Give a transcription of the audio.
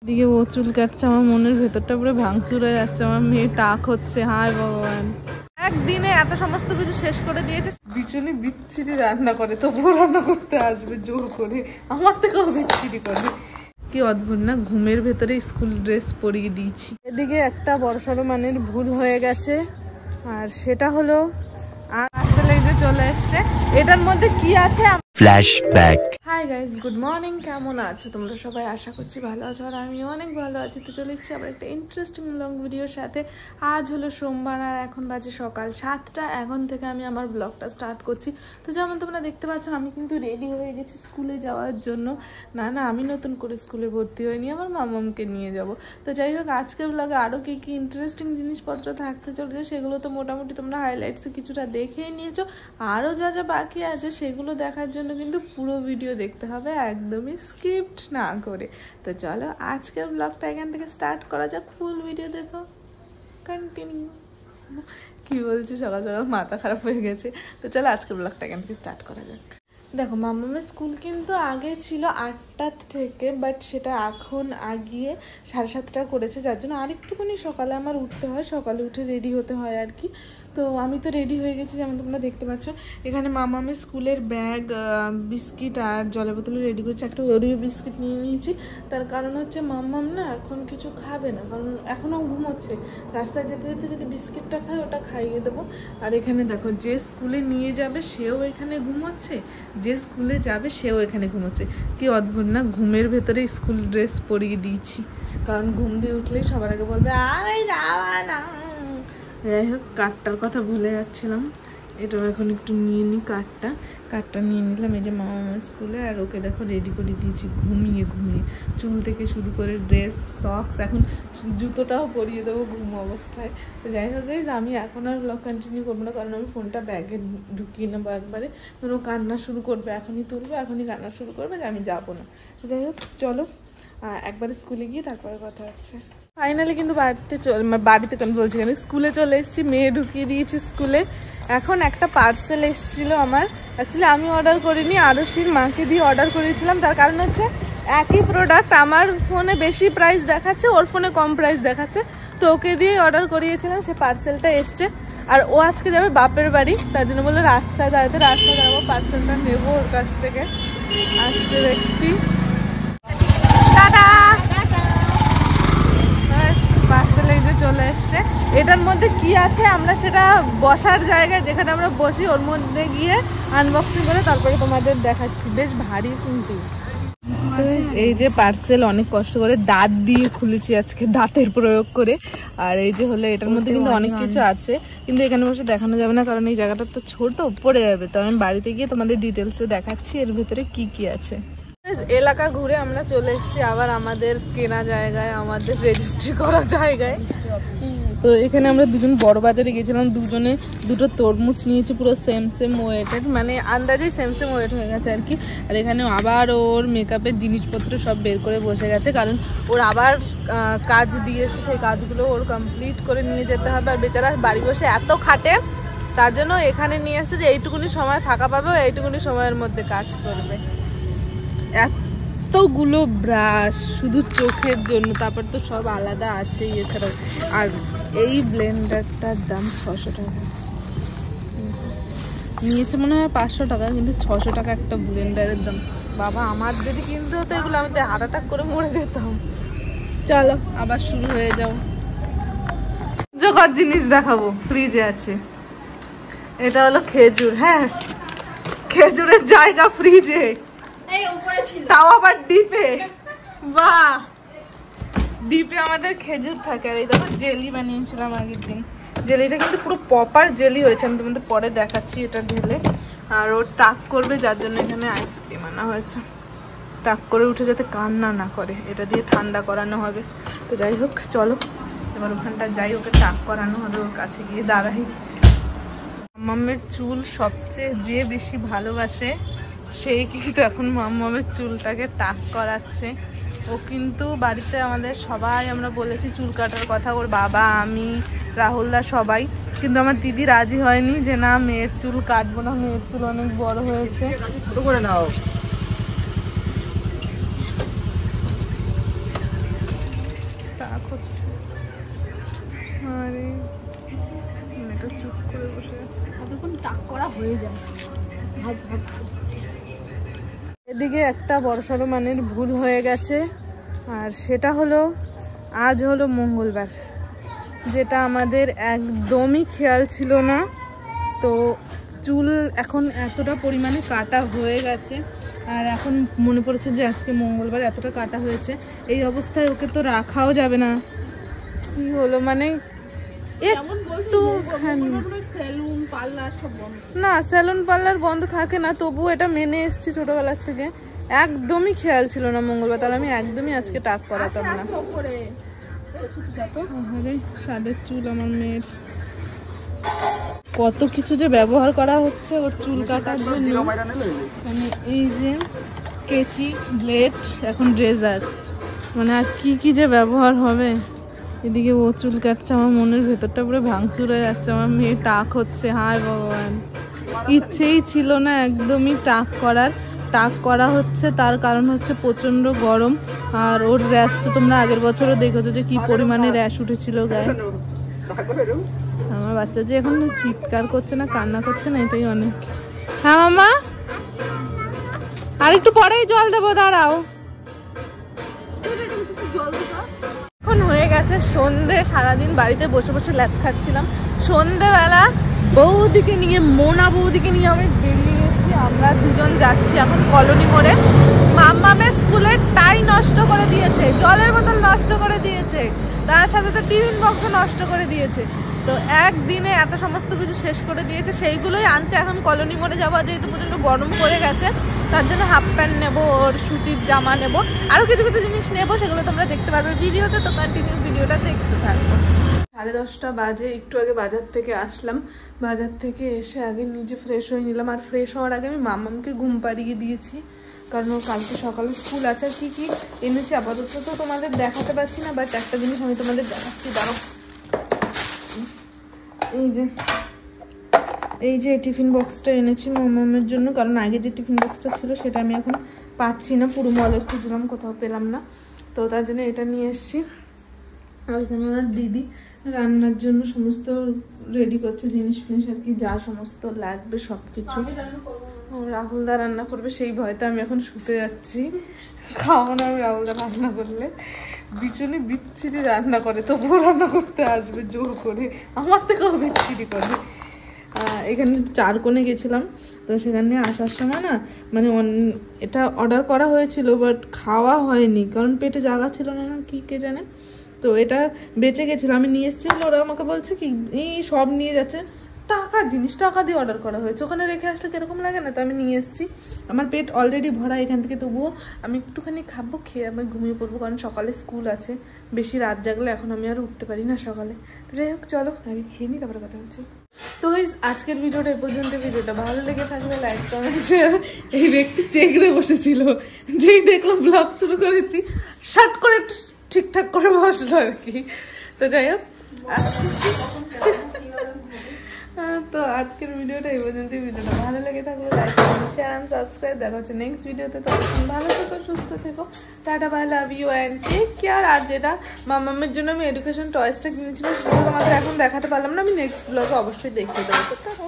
দিকে ও চুল কাটছে, আমার মনের ভেতরটা পুরো ভাঙচুর হয়ে যাচ্ছে। আমার মেয়ে টাক হচ্ছে, হায় ভগবান। একদিনে এত সমস্ত কিছু শেষ করে দিয়েছে। ভীষণই বিচ্ছিরি রান্না করে, তবুও রান্না করতে আসবে জোর করে, আমার থেকেও বিচ্ছিরি করে। কি অদ্ভুত না, ঘুমের ভেতরে স্কুল ড্রেস পরিয়ে দিয়েছি। এদিকে একটা বড়সড় মানের ভুল হয়ে গেছে, আর সেটা হলো আসলে যে চলে এসছে। এটার মধ্যে কি আছে? Flashback. Hi guys, good morning. কেমন আছো তোমরা সবাই? আশা করছি ভালো আছো, আর আমি অনেক ভালো আছি। তো চলে এসেছি আবার একটা ইন্টারেস্টিং লং ভিডিওর সাথে। আজ হলো সোমবার, আর এখন বাজে সকাল 7টা। এখন থেকে আমি আমার ব্লগটা স্টার্ট করছি। তো যেমন তোমরা দেখতে পাচ্ছ, আমি কিন্তু রেডি হয়ে গেছি স্কুলে যাওয়ার জন্য। না, আমি নতুন করে স্কুলে ভর্তি হইনি, আমার মামামকে নিয়ে যাব। তো যাই হোক, আজকের ব্লগে আরও কি কি ইন্টারেস্টিং জিনিসপত্র থাকতে চলেছে, সেগুলো তো মোটামুটি তোমরা হাইলাইটসে কিছুটা দেখেই নিয়েছো। আরও যা যা বাকি আছে সেগুলো দেখার জন্য কিন্তু পুরো ভিডিও দেখতে হবে, একদমই স্কিপ্ট না করে। তো চলো আজকের ব্লগটা এখান থেকে স্টার্ট করা যাক। ফুল ভিডিও দেখো, কন্টিনিউ। কি বলছি, সকাল সকাল মাথা খারাপ হয়ে গেছে। তো চলো আজকের ব্লগটা এখান থেকে স্টার্ট করা যাক। দেখো, মামামের স্কুল কিন্তু আগে ছিল 8টা থেকে, বাট সেটা এখন আগিয়ে 7:30 করেছে, যার জন্য আরেকটুখানি সকালে আমার উঠতে হয়, সকালে উঠে রেডি হতে হয় আর কি। তো আমি তো রেডি হয়ে গেছি, যেমন তোমরা দেখতে পাচ্ছ। এখানে মামামের স্কুলের ব্যাগ, বিস্কিট আর জলের বোতলে রেডি করছি। একটা ওরিও বিস্কিট নিয়ে নিয়েছি, তার কারণ হচ্ছে মামাম না এখন কিছু খাবে না, কারণ এখনও ঘুমোচ্ছে। রাস্তায় যেতে যেতে যদি বিস্কিটটা খায়, ওটা খাইয়ে দেবো। আর এখানে দেখো, যে স্কুলে নিয়ে যাবে সেও এখানে ঘুমোচ্ছে, যে স্কুলে যাবে সেও এখানে ঘুমোচ্ছে। কি অদ্ভুত না, ঘুমের ভেতরে স্কুল ড্রেস পরিয়ে দিয়েছি, কারণ ঘুম দিয়ে উঠলেই সবার আগে বলবে আরে যাওয়া না। যাই হোক, কার্ডটার কথা ভুলে যাচ্ছিলাম, এটাও এখন একটু নিয়ে নিই। কার্ডটা নিয়ে নিলাম। এই যে মামা স্কুলে, আর ওকে দেখো রেডি করে দিয়েছি ঘুমিয়ে চুল থেকে শুরু করে ড্রেস, সক্স, এখন জুতোটাও পরিয়ে দেবো ঘুম অবস্থায়। তো যাই হোক গাইস, আমি এখন আর ব্লগ কন্টিনিউ করবো না, কারণ আমি ফোনটা ব্যাগে ঢুকিয়ে নেবো একবারে। ও কান্না শুরু করবে, এখনই তুলবো, এখনই কান্না শুরু করবে যে আমি যাবো না। তো যাই হোক চলো একবার স্কুলে গিয়ে তারপরে কথা হচ্ছে। ফাইনালি কিন্তু বাড়িতে কেন বলছি, কেন স্কুলে চলে এসেছি, মেয়ে ঢুকিয়ে দিয়েছি স্কুলে। এখন একটা পার্সেল এসেছিলো আমার, অ্যাকচুয়ালি আমি অর্ডার করিনি, আরশির মাকে দিয়ে অর্ডার করিয়েছিলাম। তার কারণ হচ্ছে একই প্রোডাক্ট আমার ফোনে বেশি প্রাইস দেখাচ্ছে, ওর ফোনে কম প্রাইস দেখাচ্ছে, তো ওকে দিয়ে অর্ডার করিয়েছিলাম। সে পার্সেলটা এসছে, আর ও আজকে যাবে বাপের বাড়ি, তার জন্য বললো রাস্তায় দাঁড়াবো, পার্সেলটা নেবো ওর কাছ থেকে। আসছে ব্যক্তি, পার্সেল এই যে চলে এসছে। এটার মধ্যে কি আছে আমরা সেটা বসার জায়গায় যেখানে আমরা বসি, ওর মধ্যে গিয়ে আনবক্সিং করে তারপরে তোমাদের দেখাচ্ছি। বেশ ভারী কিন্তু। এই যে পার্সেল অনেক কষ্ট করে দাঁত দিয়ে খুলেছি আজকে, দাঁতের প্রয়োগ করে। আর এই যে হলো, এটার মধ্যে কিন্তু অনেক কিছু আছে, কিন্তু এখানে বসে দেখানো যাবে না, কারণ এই জায়গাটা তো ছোট, পড়ে যাবে। তো আমি বাড়িতে গিয়ে তোমাদের ডিটেলসে দেখাচ্ছি এর ভিতরে কি কি আছে। এলাকা ঘুরে আমরা চলে এসেছি আবার আমাদের কেনা জায়গায়, আমাদের রেজিস্ট্রি করা জায়গায়। তো এখানে আমরা দুজন বড় বাজারে গেছিলাম, দুজনে দুটো তরমুজ নিয়েছি, পুরো সেম ওয়েটের, মানে আন্দাজেই সেম ওয়েট হয়ে গেছে আর কি। আর এখানে আবার ওর মেকআপের জিনিসপত্র সব বের করে বসে গেছে, কারণ ওর আবার কাজ দিয়েছে, সেই কাজগুলো ওর কমপ্লিট করে নিয়ে যেতে হবে। আর বেচারা বাড়ি বসে এত খাটে, তার জন্য এখানে নিয়ে আসছে যে এইটুকুনি সময় ফাঁকা পাবে, এইটুকুনি সময়ের মধ্যে কাজ করবে। এতগুলো ব্রাশ শুধু চোখের জন্য, তারপর তো সব আলাদা আছে এছাড়াও। আর এই ব্লেন্ডারটার দাম 600 টাকা নিয়েছে, মনে হয় 500 টাকা, কিন্তু 600 টাকা একটা ব্লেন্ডারের দাম। বাবা, আমার যদি কিনতে হতো এগুলো, আমি তো হার্ট অ্যাটাক করে মরে যেতাম। চলো আবার শুরু হয়ে যাও। জোগাড় জিনিস দেখাবো, ফ্রিজে আছে। এটা হলো খেজুর, হ্যাঁ খেজুরের জায়গা ফ্রিজে, তাও আবার ডিপে। বাহ, ডিপে আমাদের খেজুর থাকে। আর এই দেখো জেলি বানিয়েছিলাম আগের দিন, জেলিটা কিন্তু পুরো প্রপার জেলি হয়েছে, আমি তোমাদের পরে দেখাচ্ছি এটা ঢেলে। আর ও টাক করবে, যার জন্য এখানে আইসক্রিম আনা হয়েছে, টাক করে উঠে যাতে কান্না না করে, এটা দিয়ে ঠান্ডা করানো হবে। তো যাই হোক চলো এবার ওখানটা যাই, ওকে টাক করানো হবে, ওর কাছে গিয়ে দাঁড়াই। মাম্মামের চুল সবচেয়ে যে বেশি ভালোবাসে, সেই কিন্তু এখন মাম্মামের চুলটাকে টাক করাচ্ছে। ও কিন্তু বাড়িতে আমাদের সবাই আমরা বলেছি চুল কাটার কথা, ওর বাবা, আমি, রাহুলদা সবাই, কিন্তু আমার দিদি রাজি হয়নি যে না মেয়ের চুল কাটবো না, মেয়ের চুল অনেক বড় হয়েছে। করছে। আরে মেয়েটা চুপ করে বসে আছে, এতক্ষণ টাক করা হয়ে যায়। এদিকে একটা বড়সড় মানের ভুল হয়ে গেছে, আর সেটা হলো আজ হলো মঙ্গলবার, যেটা আমাদের একদমই খেয়াল ছিল না। তো চুল এখন এতটা পরিমাণে কাটা হয়ে গেছে, আর এখন মনে পড়েছে যে আজকে মঙ্গলবার, এতটা কাটা হয়েছে। এই অবস্থায় ওকে তো রাখাও যাবে না। কি হলো মানে একটু সেলুন পার্লার সব বন্ধ। না, সেলুন পার্লার বন্ধ থাকে না, তবুও এটা মেনে এসেছি ছোটবেলার থেকে। একদমই খেয়াল ছিল না মঙ্গলবার, তাহলে আমি একদমই আজকে টাক করাতাম না। সাদের চুল আমার মেয়ের, কত কিছু যে ব্যবহার করা হচ্ছে ওর চুল কাটার জন্য। মানে এই যে কেচি, ব্লেড, এখন রেজার, মানে আর কি কি যে ব্যবহার হবে। এদিকে ও চুল কাটছে, আমার মনের ভেতরটা পুরো ভাঙচুর হয়ে যাচ্ছে। আমার মেয়ে টাক হচ্ছে, হায় ভগবান। ইচ্ছেই ছিল না একদমই টাক করার, টাক করা হচ্ছে তার কারণ হচ্ছে প্রচন্ড গরম। আর ওর র্যাশ তো তোমরা আগের বছরও দেখেছো যে কি পরিমাণে র্যাশ উঠেছিল গায়ে। আমার বাচ্চা যে এখন চিৎকার করছে না, কান্না করছে না, এটাই অনেক। হ্যাঁ মামা, আর একটু পরেই জল দেবো, দাঁড়াও। এখন হয়ে গেছে সন্ধে, সারাদিন বাড়িতে বসে বসে ল্যাদ খাচ্ছিলাম। সন্ধেবেলা বৌদিকে নিয়ে, মোনা বৌদিকে নিয়ে আমি বেরিয়ে গেছি। আমরা দুজন যাচ্ছি এখন কলোনি মোড়ে। মাম্মামের স্কুলের টাই নষ্ট করে দিয়েছে, জলের বোতল নষ্ট করে দিয়েছে, তার সাথে তো টিফিন বক্স নষ্ট করে দিয়েছে। তো একদিনে এত সমস্ত কিছু শেষ করে দিয়েছে, সেইগুলোই আনতে এখন কলোনি মোড়ে যাবো। যেহেতু প্রচন্ড গরম পড়ে গেছে, তার জন্য হাফ প্যান্ট নেবো, ওর সুতির জামা নেবো, আরো কিছু কিছু জিনিস নেবো, সেগুলো তোমরা দেখতে পারবে ভিডিওতে। তো কন্টিনিউ ভিডিওটা দেখতে থাকবো। 10:30 বাজে, একটু আগে বাজার থেকে আসলাম। বাজার থেকে এসে আগে নিজে ফ্রেশ হয়ে নিলাম, আর ফ্রেশ হওয়ার আগে আমি মামামকে ঘুম পাড়িয়ে দিয়েছি, কারণ ও কালকে সকালে স্কুল আছে। আর কি কি এনেছি আপাতত তো তোমাদের দেখাতে পারছি না, বাট একটা জিনিস আমি তোমাদের দেখাচ্ছি, দাঁড়াও। এই যে টিফিন বক্সটা এনেছি মামামের জন্য, কারণ আগে যে টিফিন বক্সটা ছিল সেটা আমি এখন পাচ্ছি না, পুরো মলে খুঁজলাম, কোথাও পেলাম না। তো তার জন্য এটা নিয়ে এসছি। আর এখানে আমার দিদি রান্নার জন্য সমস্ত রেডি করছে, জিনিস ফিনিস আর কি যা সমস্ত লাগবে সবকিছু। রাহুলদা রান্না করবে, সেই ভয়তে আমি এখন শুতে যাচ্ছি। খাওয়া না, আমি রাহুলদা রান্না করলে বিচুনি বিচ্ছিরি রান্না করে, তবুও রান্না করতে আসবে জোর করে, আমার থেকেও বিচ্ছিরি করে। এখানে চারকোণে গেছিলাম, তো সেখানে আসার সময় না মানে এটা অর্ডার করা হয়েছিল, বাট খাওয়া হয়নি, কারণ পেটে জায়গা ছিল না, কি কে জানে। তো এটা বেঁচে গেছিলো, আমি নিয়ে এসেছি। ওরা আমাকে বলছে কি এই সব নিয়ে যাচ্ছে, টাকার জিনিস, টাকা দিয়ে অর্ডার করা হয়েছে, ওখানে রেখে আসলে কিরকম লাগে না। তো আমি নিয়ে এসেছি, আমার পেট অলরেডি ভরা এখান থেকে, তবুও আমি একটুখানি খাবো, খেয়ে আমি ঘুমিয়ে পড়বো, কারণ সকালে স্কুল আছে। বেশি রাত জাগলে এখন আমি আর উঠতে পারি না সকালে। তো যাই হোক, চলো আগে খেয়ে নিই, তারপরে কথা বলছি। তো গাইস, আজকের ভিডিওটা এই পর্যন্ত। ভিডিওটা ভালো লেগে থাকলে লাইক, কমেন্ট, শেয়ার। এই ব্যক্তি চেকড়ে বসেছিল, যেই দেখলাম ব্লগ শুরু করেছি শার্ট করে একটু ঠিকঠাক করে বসলো আর কি। তো যাই হোক, তো আজকের ভিডিওটা এই পর্যন্ত। ভিডিওটা ভালো লেগে থাকলে like, comment, share and subscribe. দেখা হচ্ছে নেক্সট ভিডিওতে। ততক্ষণ ভালো থেকো, সুস্থ থেকো, tata, bye, love you and take care. আর যেটা মামামের জন্য আমি এডুকেশন টয়েসটা কিনেছিলাম সেটা তোমাদের এখন দেখাতে পারলাম না, আমি নেক্সট ব্লগে অবশ্যই দেখিয়ে দেবো। তো